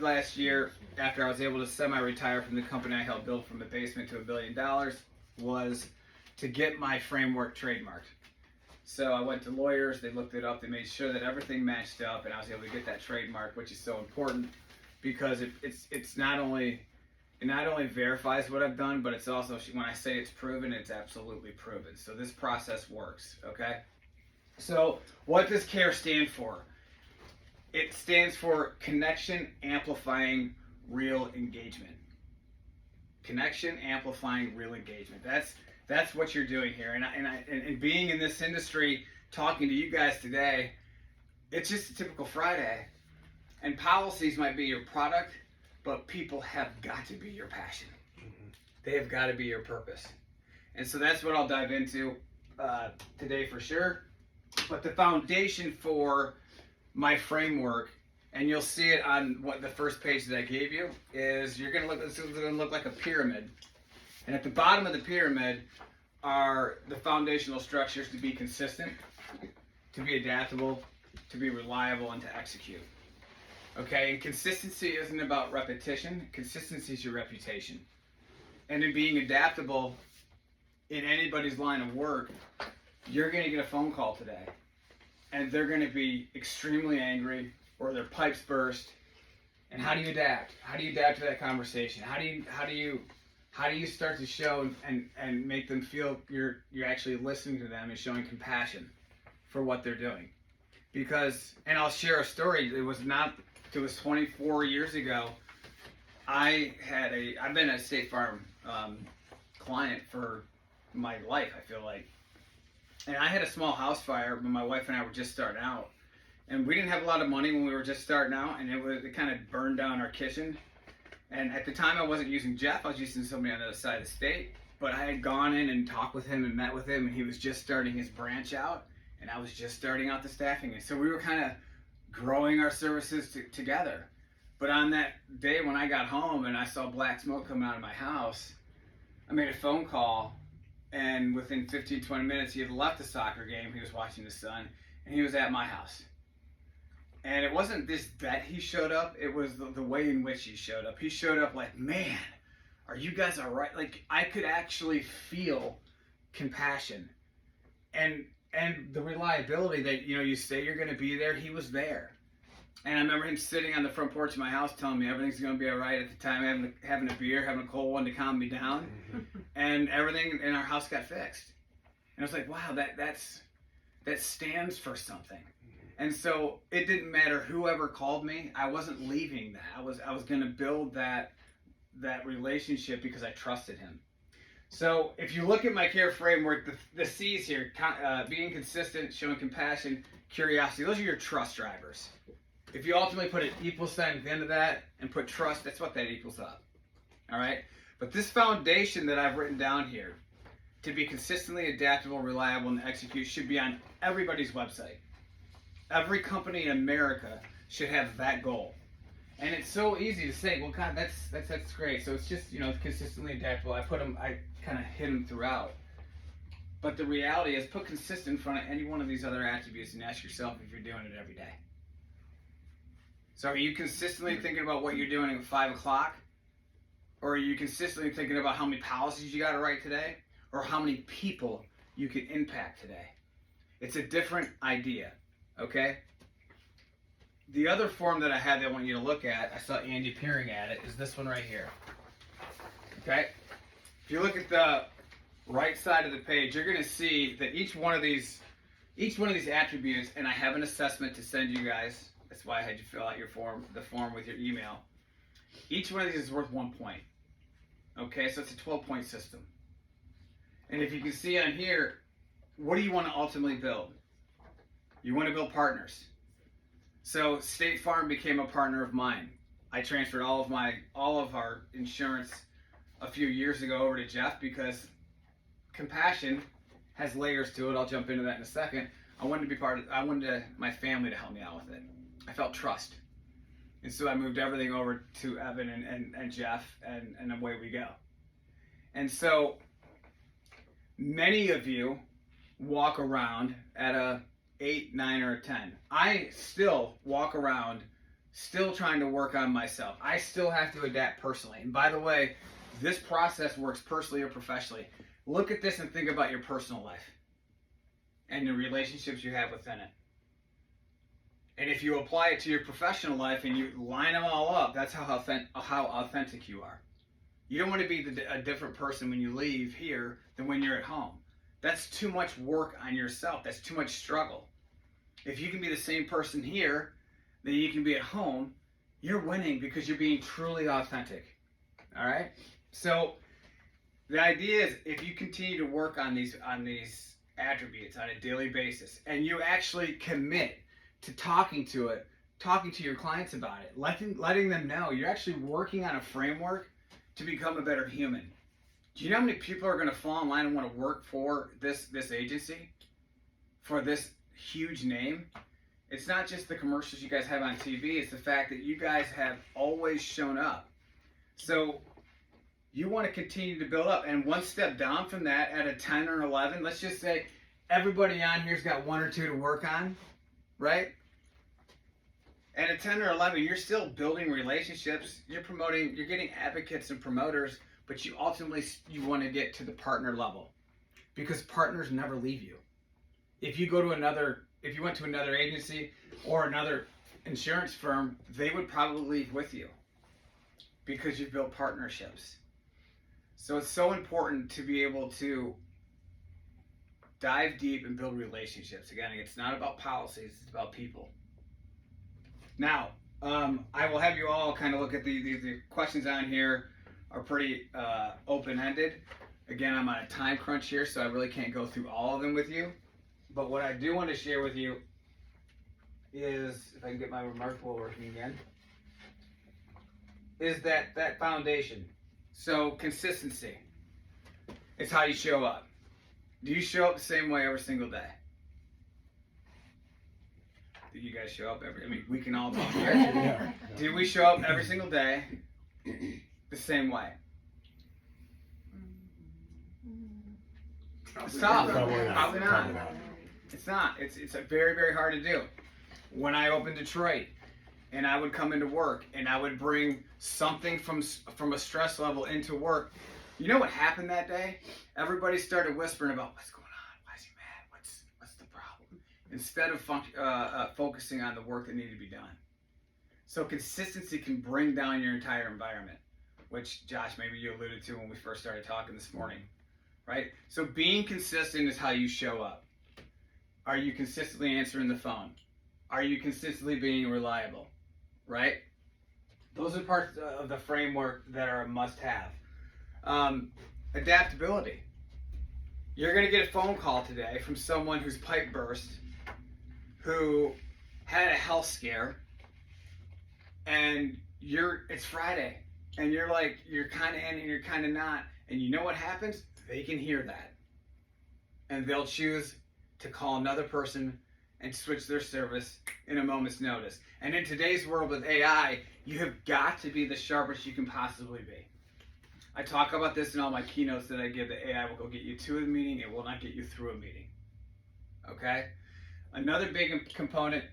Last year, after I was able to semi-retire from the company I helped build from a basement to $1 billion, was to get my framework trademarked. So I went to lawyers, they looked it up, they made sure that everything matched up, and I was able to get that trademark, which is so important because it not only verifies what I've done, but it's also, when I say it's proven, it's absolutely proven. So this process works, okay? So what does CARE stand for? It stands for Connection Amplifying Real Engagement. Connection Amplifying Real Engagement. That's what you're doing here. And being in this industry, talking to you guys today, it's just a typical Friday. And policies might be your product, but people have got to be your passion. They have got to be your purpose. And so that's what I'll dive into today for sure. But the foundation for my framework, and you'll see it on what the first page that I gave you, is this is going to look like a pyramid. And at the bottom of the pyramid are the foundational structures to be consistent, to be adaptable, to be reliable, and to execute. Okay, and consistency isn't about repetition. Consistency is your reputation. And in being adaptable in anybody's line of work, you're going to get a phone call today, and they're going to be extremely angry, or their pipes burst. And how do you adapt? How do you adapt to that conversation? How do you start to show and make them feel you're actually listening to them and showing compassion for what they're doing? Because, and I'll share a story. It was 24 years ago. I've been a State Farm client for my life, I feel like. And I had a small house fire when my wife and I were just starting out. And we didn't have a lot of money when we were just starting out, and it kind of burned down our kitchen. And at the time I wasn't using Jeff, I was using somebody on the other side of the state. But I had gone in and talked with him and met with him, and he was just starting his branch out, and I was just starting out the staffing. And so we were kind of growing our services together. But on that day when I got home and I saw black smoke coming out of my house, I made a phone call, and within 15, 20 minutes, he had left the soccer game. He was watching his son, and he was at my house. And it wasn't that he showed up, it was the way in which he showed up. He showed up like, man, are you guys all right? Like, I could actually feel compassion. And the reliability that, you say you're going to be there, he was there. And I remember him sitting on the front porch of my house telling me everything's going to be all right. At the time, having a beer, having a cold one to calm me down. And everything in our house got fixed. And I was like, wow, that stands for something. And so it didn't matter whoever called me. I wasn't leaving that. I was going to build that relationship because I trusted him. So if you look at my CARE framework, the C's here, being consistent, showing compassion, curiosity, those are your trust drivers. If you ultimately put an equal sign at the end of that and put trust, that's what that equals up. All right? But this foundation that I've written down here, to be consistently adaptable, reliable, and execute, should be on everybody's website. Every company in America should have that goal. And it's so easy to say, well, God, that's great. So it's just, consistently adaptable. I kind of hit them throughout. But the reality is, put consistent in front of any one of these other attributes and ask yourself if you're doing it every day. So are you consistently thinking about what you're doing at 5 o'clock? Or are you consistently thinking about how many policies you got to write today? Or how many people you can impact today? It's a different idea, okay? The other form that I had that I want you to look at, I saw Andy peering at it, is this one right here. Okay? If you look at the right side of the page, you're going to see that each one of these attributes, and I have an assessment to send you guys. That's why I had you fill out the form with your email. Each one of these is worth 1 point. Okay, so it's a 12-point system. And if you can see on here, what do you want to ultimately build? You want to build partners. So State Farm became a partner of mine. I transferred all of our insurance a few years ago over to Jeff because compassion has layers to it. I'll jump into that in a second. I wanted my family to help me out with it. I felt trust. And so I moved everything over to Evan and Jeff, and away we go. And so many of you walk around at a 8, 9, or a 10. I still walk around still trying to work on myself. I still have to adapt personally. And by the way, this process works personally or professionally. Look at this and think about your personal life and the relationships you have within it. And if you apply it to your professional life and you line them all up, that's how authentic you are. You don't want to be a different person when you leave here than when you're at home. That's too much work on yourself. That's too much struggle. If you can be the same person here that you can be at home, you're winning because you're being truly authentic. All right? So the idea is, if you continue to work on these attributes on a daily basis, and you actually commit to talking to your clients about it, letting them know you're actually working on a framework to become a better human. Do you know how many people are going to fall in line and want to work for this agency, for this huge name? It's not just the commercials you guys have on TV, it's the fact that you guys have always shown up. So you want to continue to build up. And one step down from that, at a 10 or 11, let's just say everybody on here's got 1 or 2 to work on, right? At a 10 or 11, you're still building relationships. You're getting advocates and promoters, but you ultimately want to get to the partner level, because partners never leave you. If you went to another agency or another insurance firm, they would probably leave with you because you've built partnerships. So it's so important to be able to dive deep and build relationships. Again, it's not about policies, it's about people. Now, I will have you all kind of look at the questions on here are pretty open-ended. Again, I'm on a time crunch here, so I really can't go through all of them with you. But what I do want to share with you is, if I can get my Remarkable working again, is that foundation. So consistency. It's how you show up. Do you show up the same way every single day? Do you guys show up we can all talk here. Yeah. Do we show up every single day the same way? It's tough. Probably not. It's not. It's very, very hard to do. When I opened Detroit, and I would come into work, and I would bring something from a stress level into work, you know what happened that day? Everybody started whispering about, what's going on? Why is he mad? What's the problem? Instead of focusing on the work that needed to be done. So consistency can bring down your entire environment, which, Josh, maybe you alluded to when we first started talking this morning, right? So being consistent is how you show up. Are you consistently answering the phone? Are you consistently being reliable, right? Those are parts of the framework that are a must-have. Adaptability. You're going to get a phone call today from someone whose pipe burst, who had a health scare, and it's Friday, and you're kind of in and you're kind of not, and you know what happens? They can hear that, and they'll choose to call another person and switch their service in a moment's notice. And in today's world with AI, you have got to be the sharpest you can possibly be. I talk about this in all my keynotes that I give. The AI will go get you to a meeting, it will not get you through a meeting. Okay? Another big component,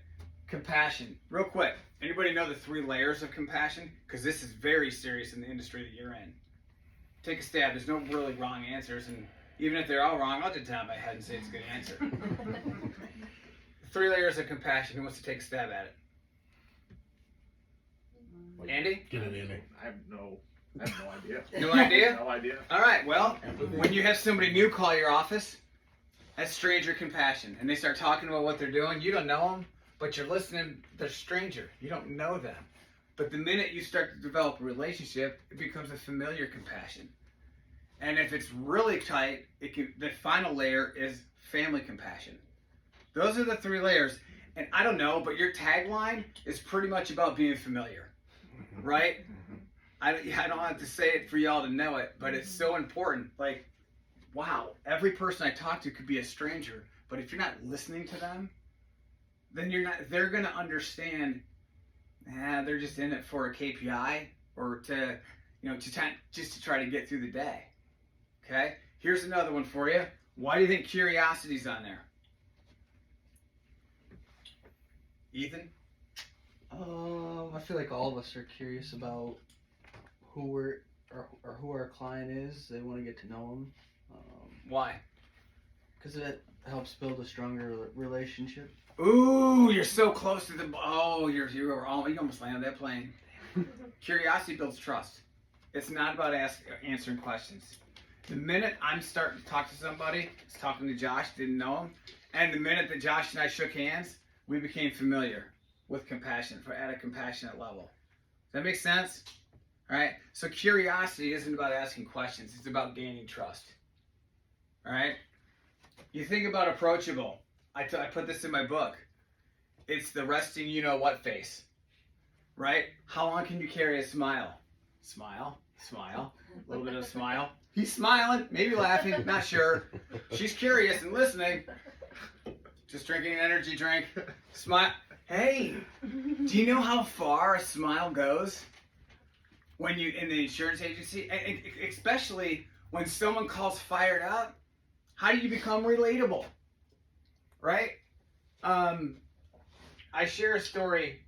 compassion. Real quick, anybody know the 3 layers of compassion? Because this is very serious in the industry that you're in. Take a stab. There's no really wrong answers, and even if they're all wrong, I'll just nod my head and say it's a good answer. 3 layers of compassion. Who wants to take a stab at it? Andy? Get it, Andy. I have no idea. No idea? No idea. All right, well, when you have somebody new call your office, that's stranger compassion. And they start talking about what they're doing. You don't know them, but you're listening. They're stranger. You don't know them. But the minute you start to develop a relationship, it becomes a familiar compassion. And if it's really tight, the final layer is family compassion. Those are the 3 layers. And I don't know, but your tagline is pretty much about being familiar, right? I don't have to say it for y'all to know it, but it's so important. Like, wow, every person I talk to could be a stranger, but if you're not listening to them, then they're going to understand, they're just in it for a KPI or just to try to get through the day. Okay? Here's another one for you. Why do you think curiosity's on there? Ethan? I feel like all of us are curious about who we're or who our client is. They want to get to know them. Why? Because it helps build a stronger relationship. Ooh, you're so close to the. Oh, you almost landed that plane. Curiosity builds trust. It's not about answering questions. The minute I'm starting to talk to somebody, I was talking to Josh, didn't know him, and the minute that Josh and I shook hands, we became familiar with compassion, at a compassionate level. Does that make sense? All right. So curiosity isn't about asking questions; it's about gaining trust. All right. You think about approachable. I put this in my book. It's the resting you-know-what face, right? How long can you carry a smile? Smile, smile, a little bit of smile. He's smiling, maybe laughing, not sure. She's curious and listening. Just drinking an energy drink. Smile. Hey, do you know how far a smile goes? When you in the insurance agency, and especially when someone calls fired up, how do you become relatable? Right? I share a story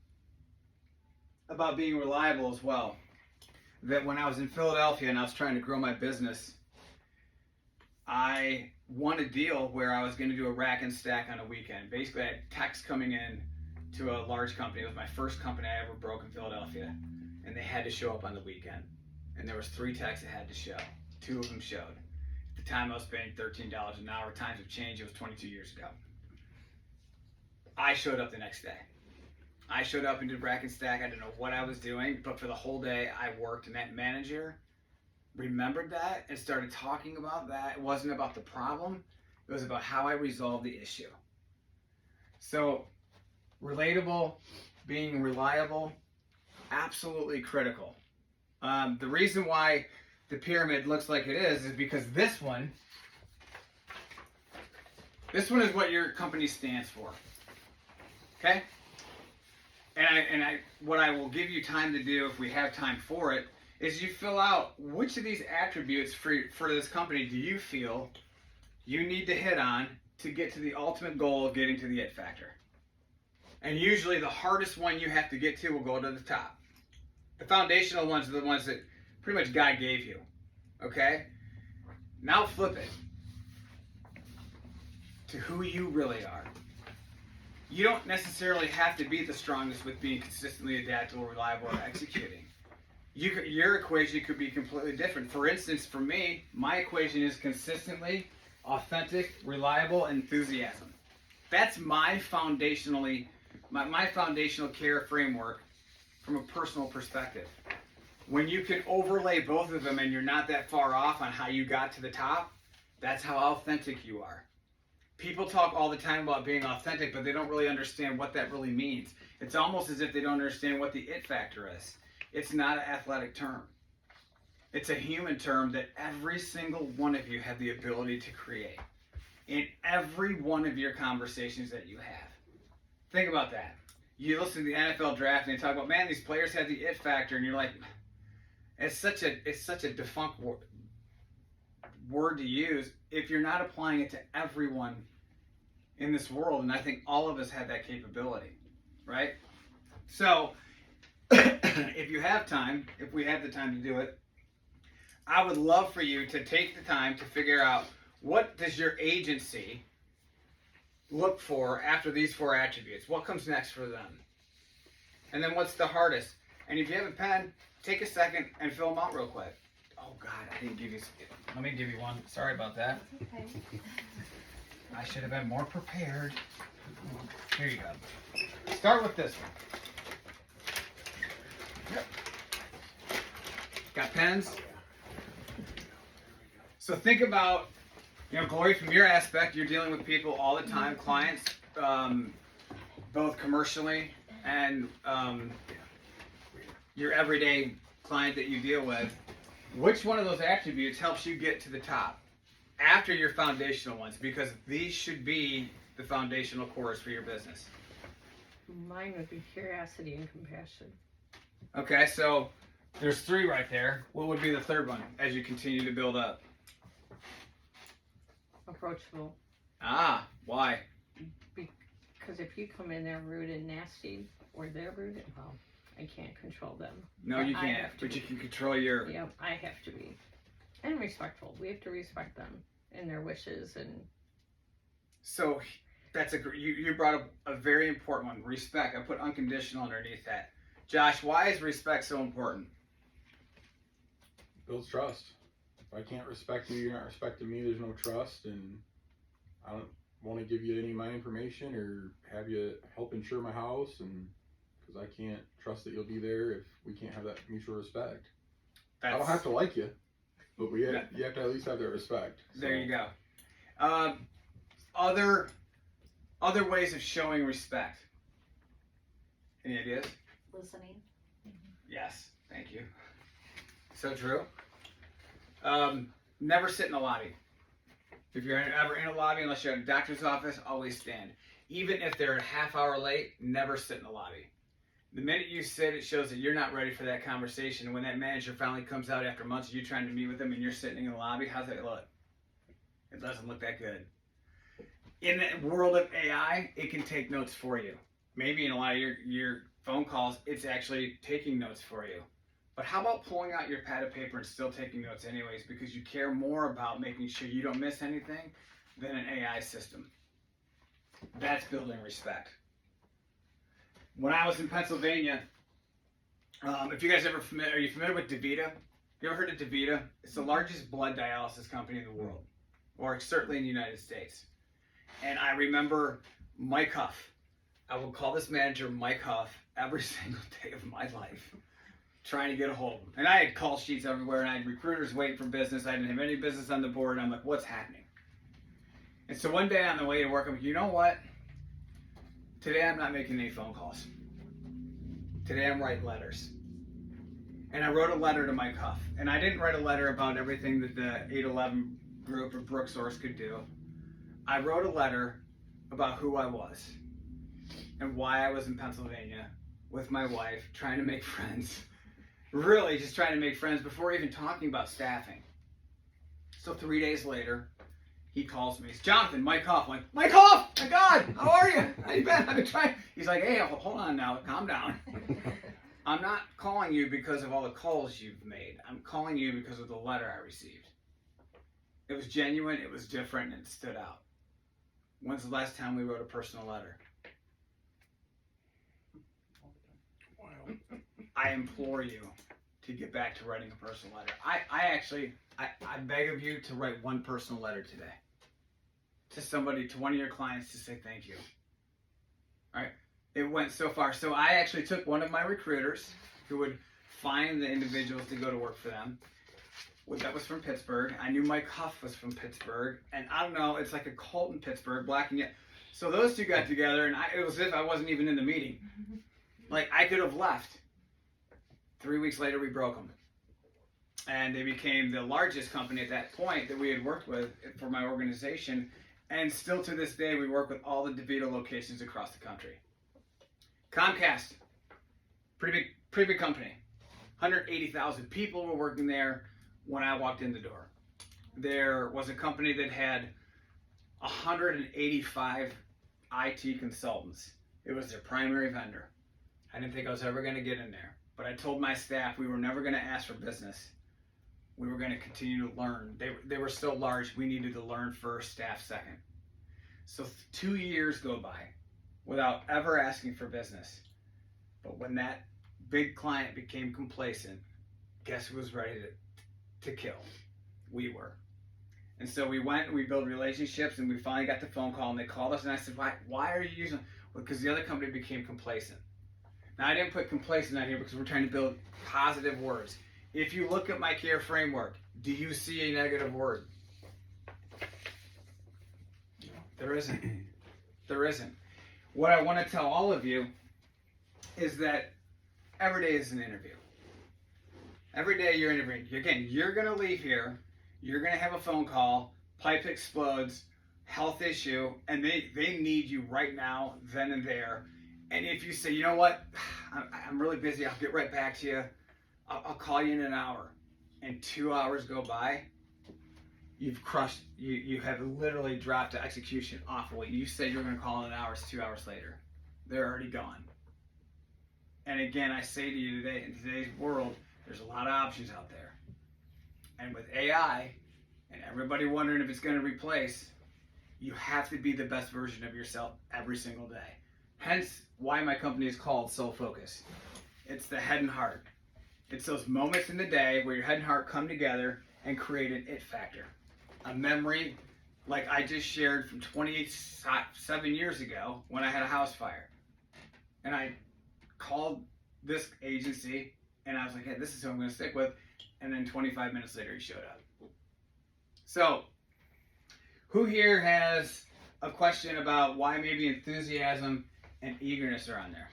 about being reliable as well. That when I was in Philadelphia and I was trying to grow my business, I won a deal where I was going to do a rack and stack on a weekend. Basically, I had techs coming in to a large company. It was my first company I ever broke in Philadelphia, and they had to show up on the weekend. And there was 3 techs that had to show. 2 of them showed. At the time, I was paying $13 an hour. Times have changed. It was 22 years ago. I showed up the next day. I showed up and did rack and stack. I didn't know what I was doing, but for the whole day I worked, and that manager remembered that and started talking about that. It wasn't about the problem. It was about how I resolved the issue. So, relatable, being reliable, absolutely critical. The reason why the pyramid looks like it is because this one is what your company stands for. Okay? And what I will give you time to do, if we have time for it, is you fill out which of these attributes for this company do you feel you need to hit on to get to the ultimate goal of getting to the it factor. And usually the hardest one you have to get to will go to the top. The foundational ones are the ones that pretty much God gave you. Okay? Now flip it to who you really are. You don't necessarily have to be the strongest with being consistently adaptable, reliable, or executing. Your equation could be completely different. For instance, for me, my equation is consistently, authentic, reliable, enthusiasm. That's my foundational care framework from a personal perspective. When you can overlay both of them and you're not that far off on how you got to the top, that's how authentic you are. People talk all the time about being authentic, but they don't really understand what that really means. It's almost as if they don't understand what the it factor is. It's not an athletic term. It's a human term that every single one of you have the ability to create in every one of your conversations that you have. Think about that. You listen to the NFL draft and they talk about, man, these players have the it factor, and you're like, it's such a defunct word to use if you're not applying it to everyone in this world. And I think all of us have that capability, right? So if you have time, if we have the time to do it, I would love for you to take the time to figure out, what does your agency look for after these 4 attributes? What comes next for them? And then what's the hardest? And if you have a pen, take a second and fill them out real quick. Oh God, I didn't give you. Let me give you one. Sorry about that. Okay. I should have been more prepared. Here you go. Start with this one. Yep. Got pens? So think about, Glory, from your aspect, you're dealing with people all the time, clients, both commercially and your everyday client that you deal with. Which one of those attributes helps you get to the top after your foundational ones? Because these should be the foundational cores for your business. Mine would be curiosity and compassion. Okay, so there's 3 right there. What would be the 3rd one as you continue to build up? Approachable. Ah, why? Because if you come in there rude and nasty, or they're rude, well, I can't control them. No, But you I can't. have to But you be. can control your. Yep, I have to be. And respectful. We have to respect them and their wishes and So that's you brought up a very important one. Respect. I put unconditional underneath that. Josh, why is respect so important? Builds trust. If I can't respect you, you're not respecting me, there's no trust, and I don't want to give you any of my information or have you help insure my house, and because I can't trust that you'll be there if we can't have that mutual respect. I don't have to like you, but you have to at least have that respect. So. There you go. Other ways of showing respect. Any ideas? Listening. Yes, thank you. So true. Never sit in the lobby. If you're ever in a lobby, unless you're at a doctor's office, always stand. Even if they're a half hour late, never sit in the lobby. The minute you sit, it shows that you're not ready for that conversation. And when that manager finally comes out after months of you trying to meet with them and you're sitting in the lobby, how's that look? It doesn't look that good. In the world of AI, it can take notes for you. Maybe in a lot of your phone calls, it's actually taking notes for you. But how about pulling out your pad of paper and still taking notes anyways, because you care more about making sure you don't miss anything than an AI system. That's building respect. When I was in Pennsylvania, if you guys are you familiar with DaVita? You ever heard of DaVita? It's the largest blood dialysis company in the world, or certainly in the United States. And I remember Mike Huff. I would call this manager Mike Huff every single day of my life, trying to get a hold of him. And I had call sheets everywhere, and I had recruiters waiting for business. I didn't have any business on the board, and I'm like, what's happening? And so one day on the way to work, I'm like, you know what? Today I'm not making any phone calls. Today I'm writing letters. And I wrote a letter to Mike Huff. And I didn't write a letter about everything that the 811 group or Brooksource could do. I wrote a letter about who I was and why I was in Pennsylvania with my wife, trying to make friends. Really just trying to make friends before even talking about staffing. So 3 days later, he calls me. He's Jonathan, Mike Huff. I'm like, Mike Huff! My God, how are you? How you been? I've been trying. He's like, hey, hold on now, calm down. I'm not calling you because of all the calls you've made. I'm calling you because of the letter I received. It was genuine, it was different, and it stood out. When's the last time we wrote a personal letter? Wow. I implore you to get back to writing a personal letter. I beg of you to write one personal letter today. To somebody, to one of your clients, to say thank you. All right? It went so far. So I actually took one of my recruiters who would find the individuals to go to work for them. That was from Pittsburgh. I knew Mike Huff was from Pittsburgh. And I don't know, it's like a cult in Pittsburgh, black and yellow. So those two got together, and it was as if I wasn't even in the meeting. Like, I could have left. 3 weeks later, we broke them. And they became the largest company at that point that we had worked with for my organization. And still to this day, we work with all the DaVita locations across the country. Comcast, pretty big company. 180,000 people were working there when I walked in the door. There was a company that had 185 IT consultants. It was their primary vendor. I didn't think I was ever going to get in there. But I told my staff we were never going to ask for business. We were going to continue to learn. They were so large, we needed to learn first, staff second. So 2 years go by without ever asking for business. But when that big client became complacent, guess who was ready to kill? We were. And so we went and we built relationships, and we finally got the phone call, and they called us, and I said, why are you using? Well, because the other company became complacent. Now, I didn't put complacent on here because we're trying to build positive words. If you look at my care framework, do you see a negative word? There isn't. There isn't. What I want to tell all of you is that every day is an interview. Every day you're interviewing. Again, you're going to leave here. You're going to have a phone call. Pipe explodes. Health issue. And they need you right now, then and there. And if you say, you know what, I'm really busy, I'll get right back to you. I'll call you in an hour. And 2 hours go by, you've crushed, you have literally dropped the execution off of what you said you were going to call in an hour. It's 2 hours later. They're already gone. And again, I say to you today, in today's world, there's a lot of options out there. And with AI, and everybody wondering if it's going to replace, you have to be the best version of yourself every single day. Hence, why my company is called Soul Focus. It's the head and heart. It's those moments in the day where your head and heart come together and create an it factor. A memory like I just shared from 27 years ago when I had a house fire. And I called this agency and I was like, hey, this is who I'm going to stick with. And then 25 minutes later, he showed up. So, who here has a question about why maybe enthusiasm and eagerness are on there?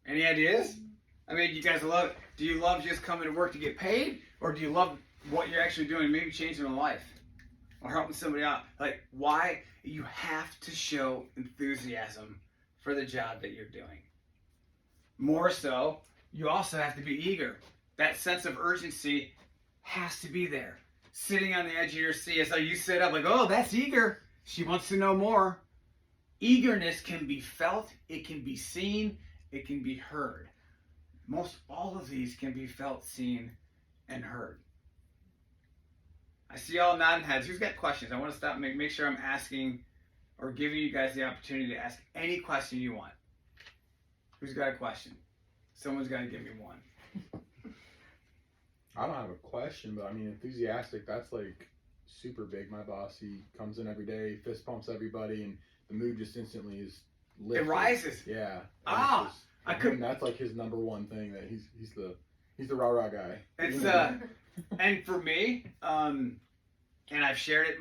Any ideas? I mean, you guys love, do you love just coming to work to get paid? Or do you love what you're actually doing, maybe changing a life? Or helping somebody out? Like, why? You have to show enthusiasm for the job that you're doing. More so, you also have to be eager. That sense of urgency has to be there. Sitting on the edge of your seat, it's like you sit up like, oh, that's eager. She wants to know more. Eagerness can be felt, it can be seen, it can be heard. Most all of these can be felt, seen, and heard. I see all nodding heads. Who's got questions? I want to stop and make sure I'm asking or giving you guys the opportunity to ask any question you want. Who's got a question? Someone's got to give me one. I don't have a question, but I mean, enthusiastic, that's like super big. My boss, he comes in every day, fist pumps everybody, and the mood just instantly is lifted. It rises. Yeah. Ah, I couldn't. That's like his number one thing, that he's the rah-rah guy. It's and for me, and I've shared it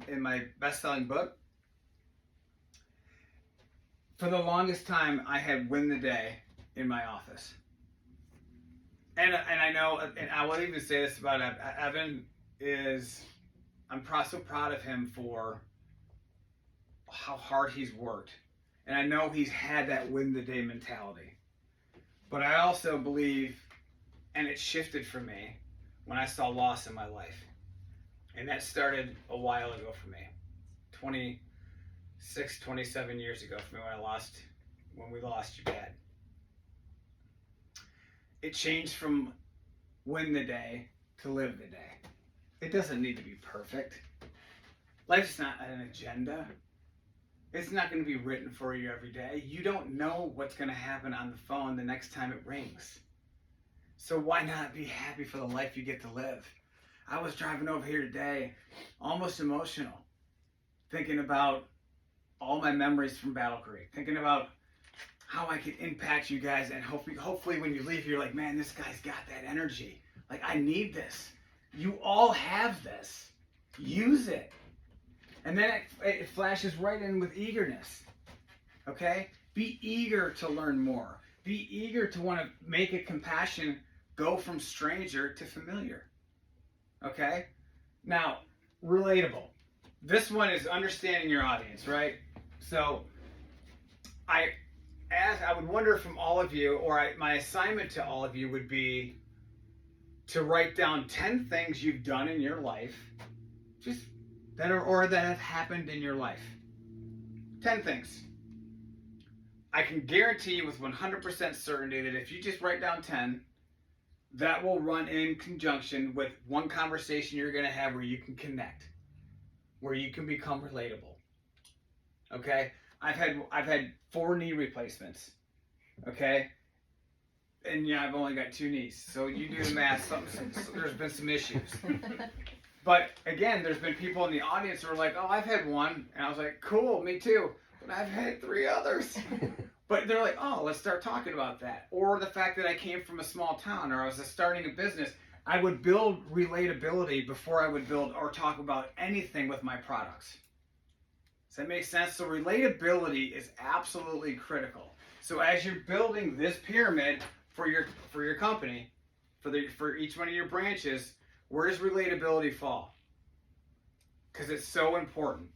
in my best-selling book. For the longest time, I had win the day in my office. And I know, and I will even say this about Evan, I'm so proud of him for how hard he's worked. And I know he's had that win the day mentality. But I also believe, and it shifted for me when I saw loss in my life. And that started a while ago for me. 27 years ago for me when we lost your dad. It changed from win the day to live the day. It doesn't need to be perfect. Life's not an agenda. It's not going to be written for you every day. You don't know what's going to happen on the phone the next time it rings. So why not be happy for the life you get to live? I was driving over here today, almost emotional, thinking about all my memories from Battle Creek, thinking about how I could impact you guys, and hopefully when you leave, you're like, man, this guy's got that energy. Like, I need this. You all have this. Use it. And then it flashes right in with eagerness. Okay? Be eager to learn more. Be eager to want to make a compassion go from stranger to familiar. Okay? Now, relatable. This one is understanding your audience, right? So, I would wonder from all of you, or my assignment to all of you would be to write down 10 things you've done in your life, just that have happened in your life. 10 things. I can guarantee you with 100% certainty that if you just write down 10, that will run in conjunction with one conversation you're going to have where you can connect, where you can become relatable. Okay? I've had 4 knee replacements. Okay? And yeah, I've only got 2 knees. So you do the math, there's been some issues. But again, there's been people in the audience who are like, oh, I've had 1. And I was like, cool, me too. But I've had 3 others. But they're like, oh, let's start talking about that. Or the fact that I came from a small town, or I was starting a business. I would build relatability before I would build or talk about anything with my products. Does that make sense? So relatability is absolutely critical. So as you're building this pyramid for your company, for each one of your branches, where does relatability fall? Because it's so important.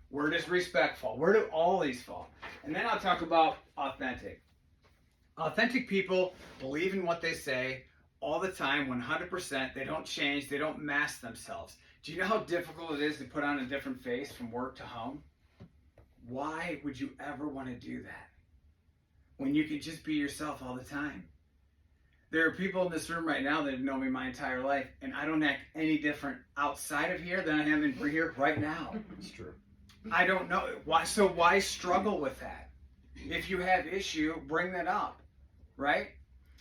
Where does respect fall? Where do all these fall? And then I'll talk about authentic. Authentic people believe in what they say all the time, 100%. They don't change. They don't mask themselves. Do you know how difficult it is to put on a different face from work to home? Why would you ever want to do that when you could just be yourself all the time? There are people in this room right now that have known me my entire life, and I don't act any different outside of here than I am in here right now. It's true. I don't know why. So why struggle with that? If you have issue, bring that up, right?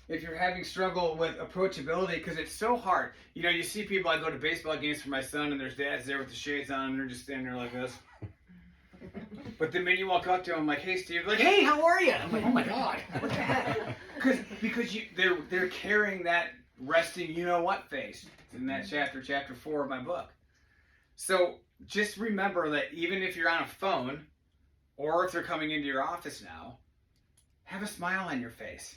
If you're having struggle with approachability, because it's so hard. You know, you see people. I go to baseball games for my son, and there's dads there with the shades on, and they're just standing there like this. But the minute you walk up to them, like, "Hey, Steve," like, "Hey, how are you?" I'm like, "Oh my God, what the heck?" Because they're carrying that resting, you know what face. It's in that chapter 4 of my book. So just remember that even if you're on a phone, or if they're coming into your office now, have a smile on your face,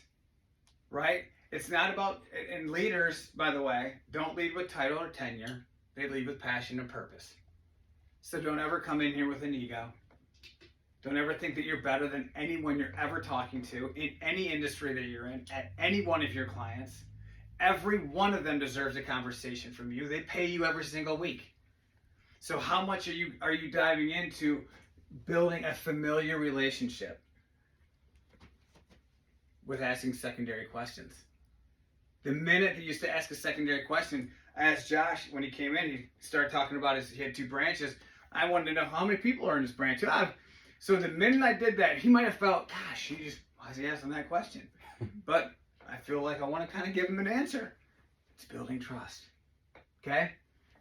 right? It's not about, and leaders, by the way, don't lead with title or tenure. They lead with passion and purpose. So don't ever come in here with an ego. Don't ever think that you're better than anyone you're ever talking to in any industry that you're in, at any one of your clients. Every one of them deserves a conversation from you. They pay you every single week. So how much are you diving into building a familiar relationship with asking secondary questions? The minute that you used to ask a secondary question, I asked Josh when he came in, he started talking about he had 2 branches. I wanted to know how many people are in his branch. So the minute I did that, he might have felt, gosh, why is he asking that question? But I feel like I want to kind of give him an answer. It's building trust. Okay?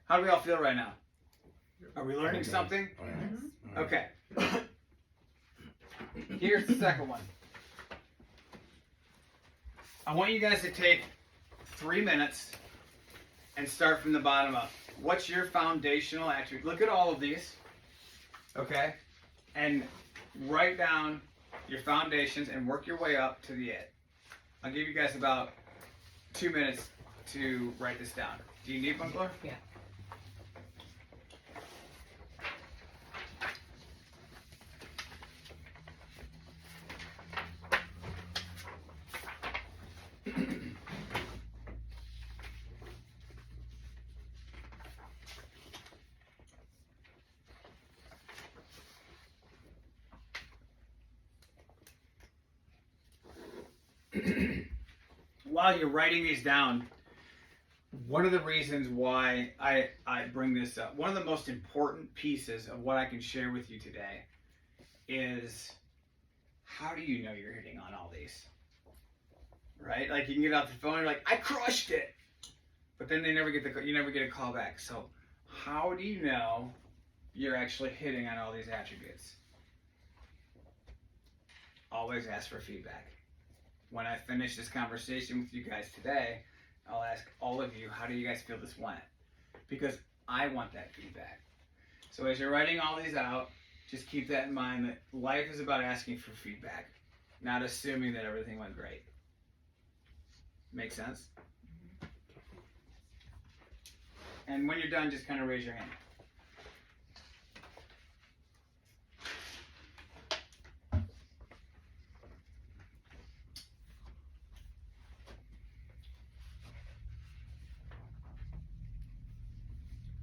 How do we all feel right now? Are we learning something? Okay. Here's the second one. I want you guys to take 3 minutes and start from the bottom up. What's your foundational attribute? Look at all of these. Okay? And write down your foundations and work your way up to the it. I'll give you guys about 2 minutes to write this down. Do you need one, Gloria? Yeah. While you're writing these down, one of the reasons why I bring this up, one of the most important pieces of what I can share with you today is, how do you know you're hitting on all these? Right? Like, you can get off the phone and you're like, I crushed it! But then you never get a call back. So how do you know you're actually hitting on all these attributes? Always ask for feedback. When I finish this conversation with you guys today, I'll ask all of you, how do you guys feel this went? Because I want that feedback. So as you're writing all these out, just keep that in mind, that life is about asking for feedback, not assuming that everything went great. Make sense? And when you're done, just kind of raise your hand.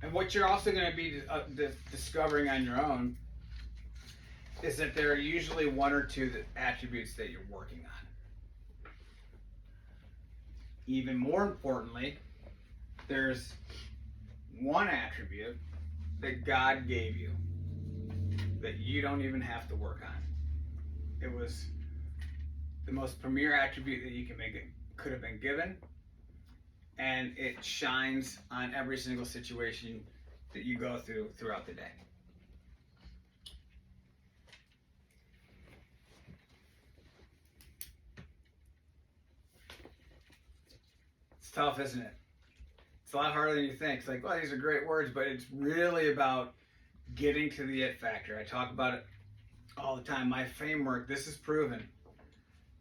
And what you're also going to be discovering on your own is that there are usually 1 or 2 attributes that you're working on. Even more importantly, there's 1 attribute that God gave you that you don't even have to work on. It was the most premier attribute that you could have been given. And it shines on every single situation that you go through throughout the day. It's tough, isn't it? It's a lot harder than you think. It's like, well, these are great words, but it's really about getting to the it factor. I talk about it all the time. My framework, this is proven.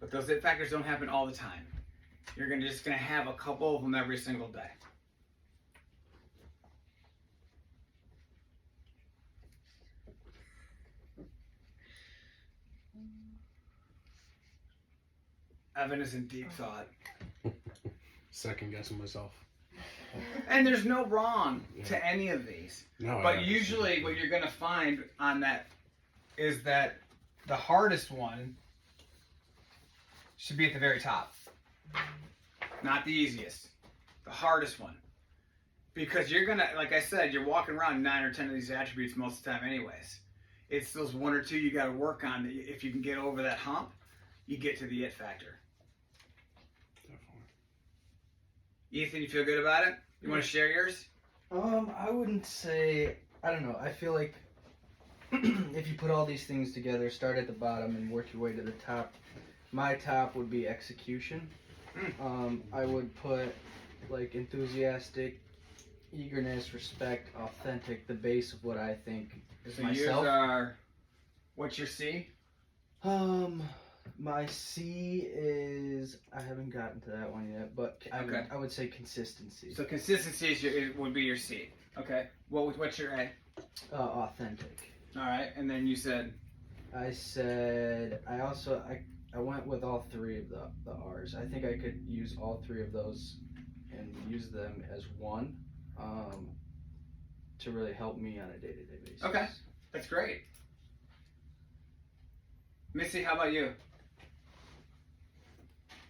But those it factors don't happen all the time. You're just going to have a couple of them every single day. Evan is in deep thought. Second guessing myself. And there's no wrong to any of these. No, But usually what you're going to find on that is that the hardest one should be at the very top. Not the easiest. The hardest one. Because you're gonna, like I said, you're walking around 9 or 10 of these attributes most of the time anyways. It's those 1 or 2 you gotta work on. If you can get over that hump, you get to the it factor. Definitely. Ethan, you feel good about it? You want to share yours? I wouldn't say. I don't know. I feel like if you put all these things together, start at the bottom and work your way to the top. My top would be execution. I would put like enthusiastic, eagerness, respect, authentic, the base of what I think is So myself. yours are, what's your C? My C is, I haven't gotten to that one yet, but Okay. I would say consistency. So consistency would be your C. Okay. What's your A? Authentic. All right. And then you said, I went with all 3 of the R's. I think I could use all 3 of those and use them as one to really help me on a day-to-day basis. Okay. That's great. Missy, how about you?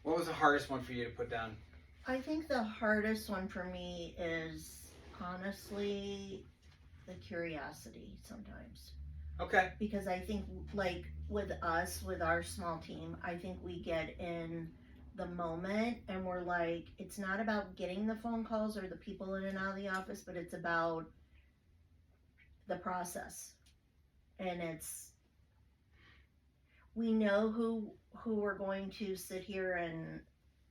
What was the hardest one for you to put down? I think the hardest one for me is honestly the curiosity sometimes. Okay. Because I think, like, with us, with our small team, I think we get in the moment and we're like, it's not about getting the phone calls or the people in and out of the office, but it's about the process. And we know who we're going to sit here and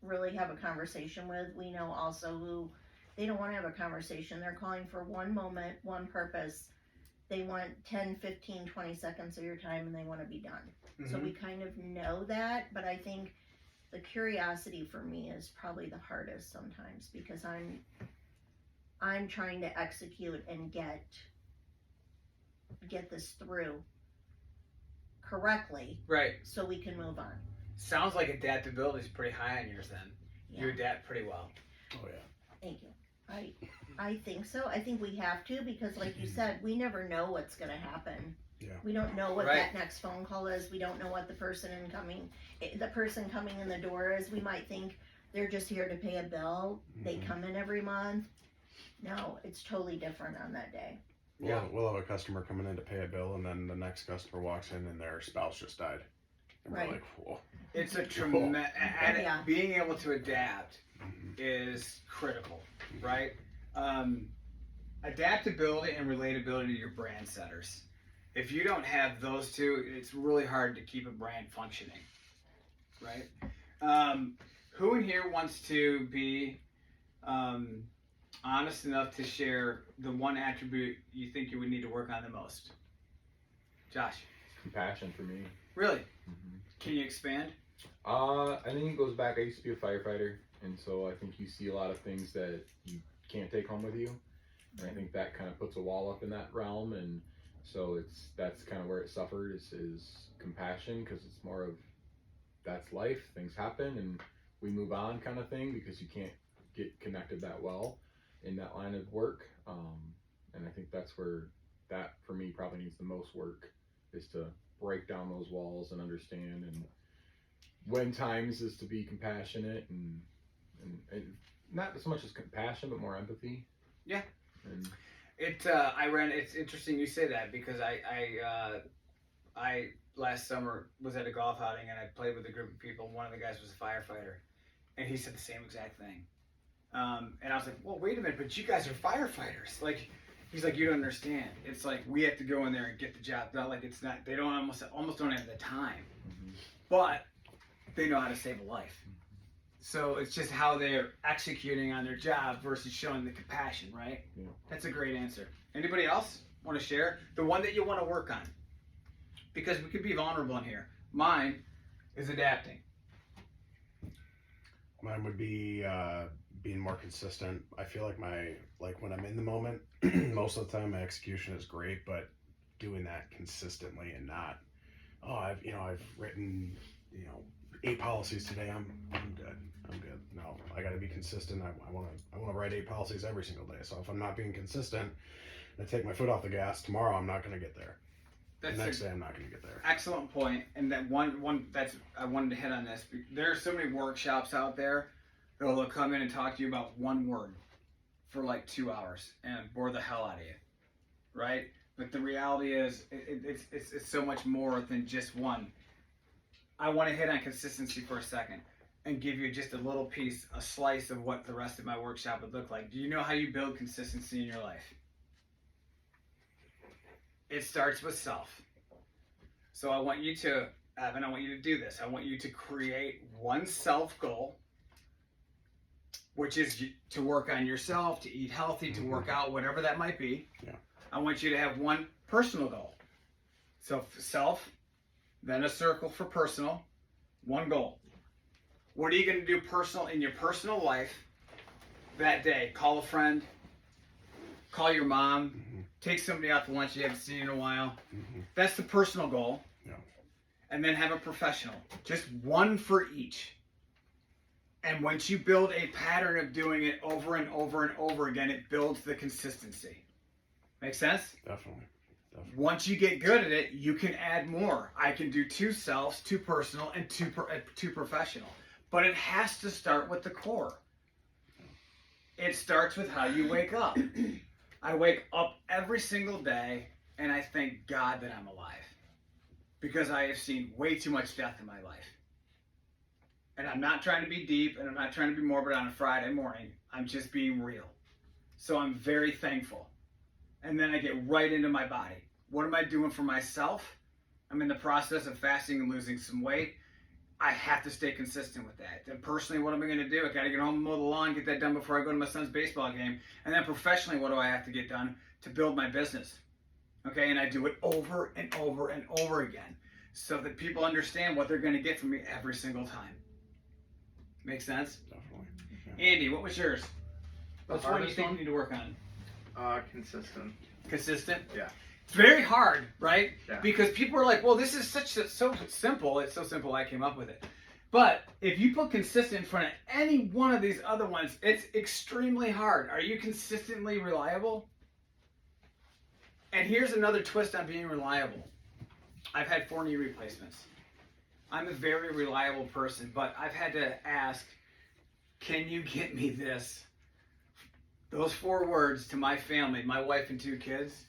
really have a conversation with. We know also who they don't want to have a conversation. They're calling for one moment, one purpose. They want 10, 15, 20 seconds of your time and they want to be done. Mm-hmm. So we kind of know that, but I think the curiosity for me is probably the hardest sometimes because I'm trying to execute and get this through correctly Right. so we can move on. Sounds like adaptability is pretty high on yours then. Yeah. You adapt pretty well. Oh yeah. Thank you. I think so. I think we have to because like you said, we never know what's going to happen. Yeah. We don't know what Right. that next phone call is. We don't know what the person coming in the door is. We might think they're just here to pay a bill. They Mhm. come in every month. No, it's totally different on that day. We'll have a customer coming in to pay a bill, and then the next customer walks in and their spouse just died. And Right. we're like, whoa. It's a tremendous. Yeah. Being able to adapt Mhm. is critical, right? Adaptability and relatability to your brand setters. If you don't have those two, it's really hard to keep a brand functioning, right? Who in here wants to be honest enough to share the one attribute you think you would need to work on the most? Josh. Compassion for me. Really? Mm-hmm. Can you expand? I think it goes back. I used to be a firefighter, and so I think you see a lot of things that you can't take home with you, and I think that kind of puts a wall up in that realm, and so that's kind of where it suffered is compassion, because it's more of that's life. Things happen, and we move on, kind of thing, because you can't get connected that well in that line of work, and I think that's where that for me probably needs the most work, is to break down those walls and understand and when times is to be compassionate and not so much as compassion but more empathy. Yeah. And It's interesting you say that because I last summer was at a golf outing and I played with a group of people. One of the guys was a firefighter and he said the same exact thing. And I was like, well, wait a minute, but you guys are firefighters. Like, he's like, you don't understand. It's like we have to go in there and get the job done. Like it's not, they don't almost don't have the time, but they know how to save a life. So it's just how they're executing on their job versus showing the compassion, right? Yeah. That's a great answer. Anybody else want to share? The one that you want to work on. Because we could be vulnerable in here. Mine is adapting. Mine would be being more consistent. I feel like when I'm in the moment, most of the time my execution is great, but doing that consistently and not, I've written 8 policies today. I'm good. No, I got to be consistent. I want to write 8 policies every single day. So if I'm not being consistent, and I take my foot off the gas tomorrow, I'm not going to get there. the next day I'm not going to get there. Excellent point. And that one that's I wanted to hit on this. There are so many workshops out there that'll come in and talk to you about one word for like 2 hours and bore the hell out of you, right? But the reality is, it's so much more than just one. I want to hit on consistency for a second and give you just a little piece, a slice of what the rest of my workshop would look like. Do you know how you build consistency in your life? It starts with self. So I want you to, Evan, I want you to do this. I want you to create one self goal, which is to work on yourself, to eat healthy, to work out, whatever that might be. Yeah. I want you to have one personal goal. So self, then a circle for personal, one goal. What are you going to do personal in your personal life that day? Call a friend, call your mom, take somebody out to lunch you haven't seen in a while. That's the personal goal. Yeah. And then have a professional. Just one for each. And once you build a pattern of doing it over and over and over again, it builds the consistency. Make sense? Definitely. Once you get good at it, you can add more. I can do 2 selves, 2 personal, and 2 professional. But it has to start with the core. It starts with how you wake up. I wake up every single day and I thank God that I'm alive. Because I have seen way too much death in my life. And I'm not trying to be deep and I'm not trying to be morbid on a Friday morning. I'm just being real. So I'm very thankful. And then I get right into my body. What am I doing for myself? I'm in the process of fasting and losing some weight. I have to stay consistent with that. And personally, what am I going to do? I got to get home and mow the lawn, get that done before I go to my son's baseball game. And then professionally, what do I have to get done to build my business? Okay, and I do it over and over and over again so that people understand what they're going to get from me every single time. Make sense? Definitely. Andy, what was yours? What's one you hardest think one? you need to work on? Consistent. Consistent? Yeah. It's very hard, right? Yeah. Because people are like, well, this is so simple. It's so simple I came up with it. But if you put consistent in front of any one of these other ones, it's extremely hard. Are you consistently reliable? And here's another twist on being reliable. I've had 4 knee replacements. I'm a very reliable person, but I've had to ask, can you get me this? Those 4 words to my family, my wife and 2 kids,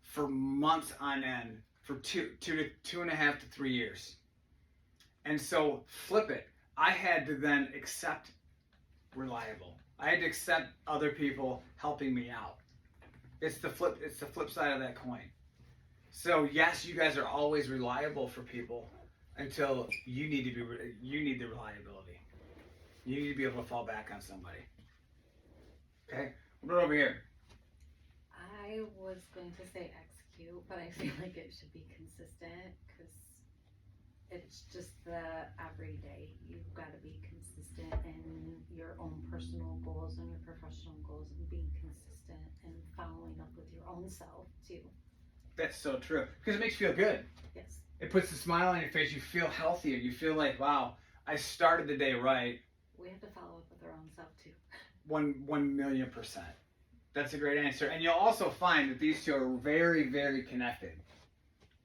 for months on end, for 2.5 to 3 years. And so flip it. I had to then accept reliable. I had to accept other people helping me out. It's the flip side of that coin. So yes, you guys are always reliable for people until you need the reliability. You need to be able to fall back on somebody. Okay, what about over here? I was going to say execute, but I feel like it should be consistent because it's just the everyday. You've got to be consistent in your own personal goals and your professional goals and being consistent and following up with your own self too. That's so true because it makes you feel good. Yes. It puts a smile on your face. You feel healthier. You feel like, wow, I started the day right. We have to follow up with our own self too. 1,000,000%. That's a great answer. And you'll also find that these two are very, very connected,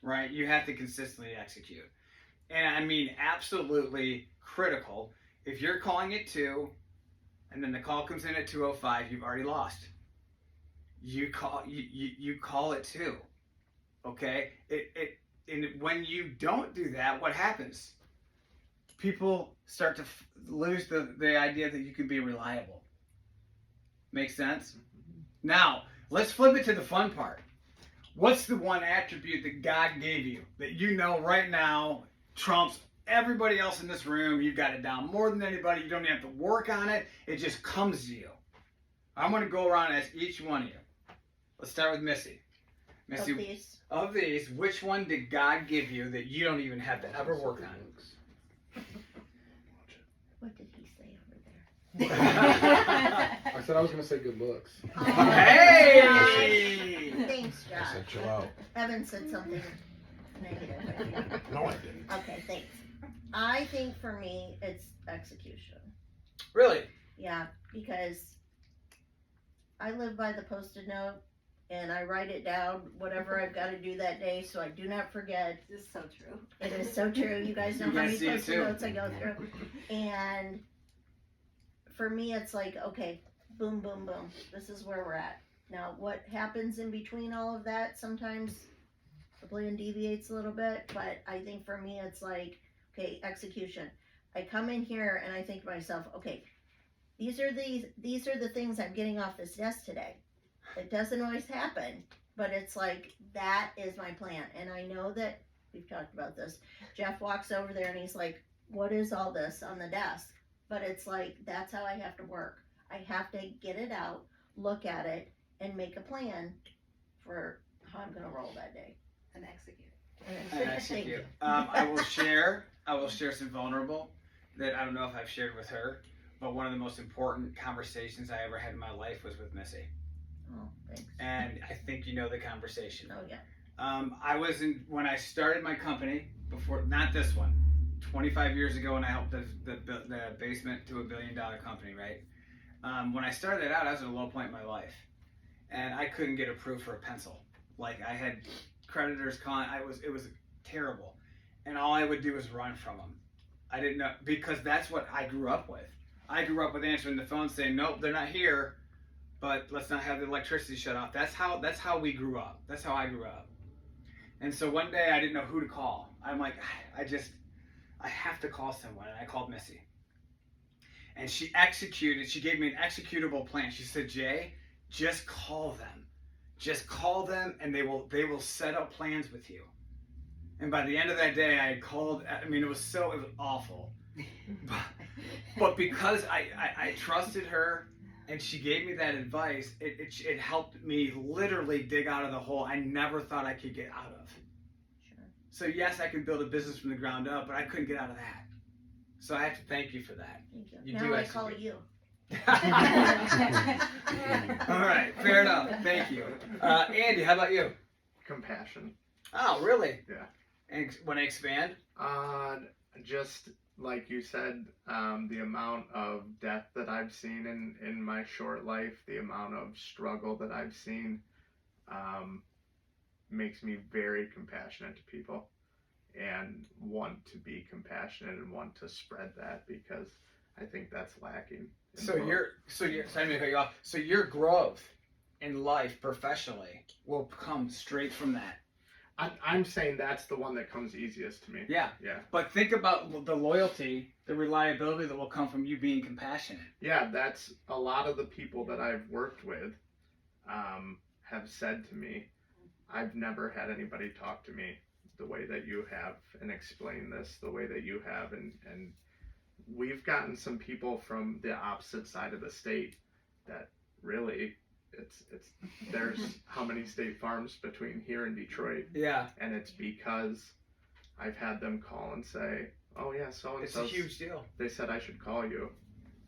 right? You have to consistently execute. And I mean, absolutely critical. If you're calling it 2, and then the call comes in at 2:05, you've already lost. You call it 2, okay? And when you don't do that, what happens? People start to lose the idea that you can be reliable. Make sense? Now, let's flip it to the fun part. What's the one attribute that God gave you that you know right now trumps everybody else in this room? You've got it down more than anybody. You don't have to work on it. It just comes to you. I'm going to go around and ask each one of you. Let's start with Missy. Missy, of these, which one did God give you that you don't even have to ever work on? What did he say over there? I said I was gonna say good looks. Hey! Thanks, I Josh. said chill out. Evan said something negative. No, I didn't. Okay, thanks. I think for me, it's execution. Really? Yeah, because I live by the Post-it note, and I write it down, whatever I've got to do that day, so I do not forget. This is so true. It is so true. You guys know You how guys many see it post-it too. notes I go through. And for me, it's like, okay, boom, boom, boom. This is where we're at. Now, what happens in between all of that, sometimes the plan deviates a little bit, but I think for me, it's like, okay, execution. I come in here and I think to myself, okay, these are the things I'm getting off this desk today. It doesn't always happen, but it's like, that is my plan. And I know that we've talked about this. Jeff walks over there and he's like, what is all this on the desk? But it's like, that's how I have to work. I have to get it out, look at it, and make a plan for how I'm gonna roll that day. And execute. And execute. I will share some vulnerable that I don't know if I've shared with her, but one of the most important conversations I ever had in my life was with Missy. Oh, thanks. And I think you know the conversation. Oh, yeah. When I started my company, before, not this one, 25 years ago when I helped the basement to $1 billion company, right? When I started out, I was at a low point in my life. And I couldn't get approved for a pencil. Like, I had creditors calling, it was terrible. And all I would do was run from them. I didn't know, because that's what I grew up with. I grew up with answering the phone saying, nope, they're not here, but let's not have the electricity shut off. That's how we grew up. That's how I grew up. And so one day I didn't know who to call. I'm like, I have to call someone. And I called Missy. And she gave me an executable plan. She said, Jay, just call them. Just call them and they will set up plans with you. And by the end of that day, I had called, I mean, it was awful. But because I trusted her and she gave me that advice, it helped me literally dig out of the hole I never thought I could get out of. Sure. So yes, I can build a business from the ground up, but I couldn't get out of that. So I have to thank you for that. Thank you. You Now do I execute. call you. All right, fair enough. Thank you. Andy, how about you? Compassion. Oh, really? Yeah. And want to expand? Just like you said, the amount of death that I've seen in my short life, the amount of struggle that I've seen, makes me very compassionate to people and want to be compassionate and want to spread that, because I think that's lacking. So sorry to cut you off. So your growth in life professionally will come straight from that. I'm saying that's the one that comes easiest to me. Yeah. Yeah. But think about the loyalty, the reliability that will come from you being compassionate. Yeah, that's a lot of the people that I've worked with have said to me, I've never had anybody talk to me the way that you have and explain this the way that you have, and we've gotten some people from the opposite side of the state that really it's there's how many state farms between here and Detroit, Yeah. and it's because I've had them call and say, oh yeah, so and It's so a huge deal. they said I should call you,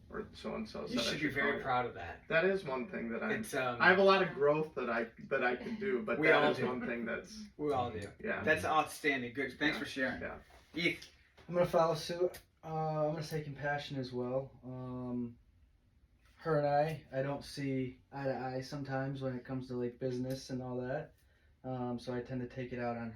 or so and so You said I should be should very call you. proud of that. That is one thing that It's I have a lot of growth that I can do, but We that all is do. one thing that's We all do. yeah. That's outstanding. Good. Thanks Yeah. for sharing. Yeah. Heath. I'm gonna follow suit. I'm gonna say compassion as well. Her and I don't see eye to eye sometimes when it comes to like business and all that. So I tend to take it out on her.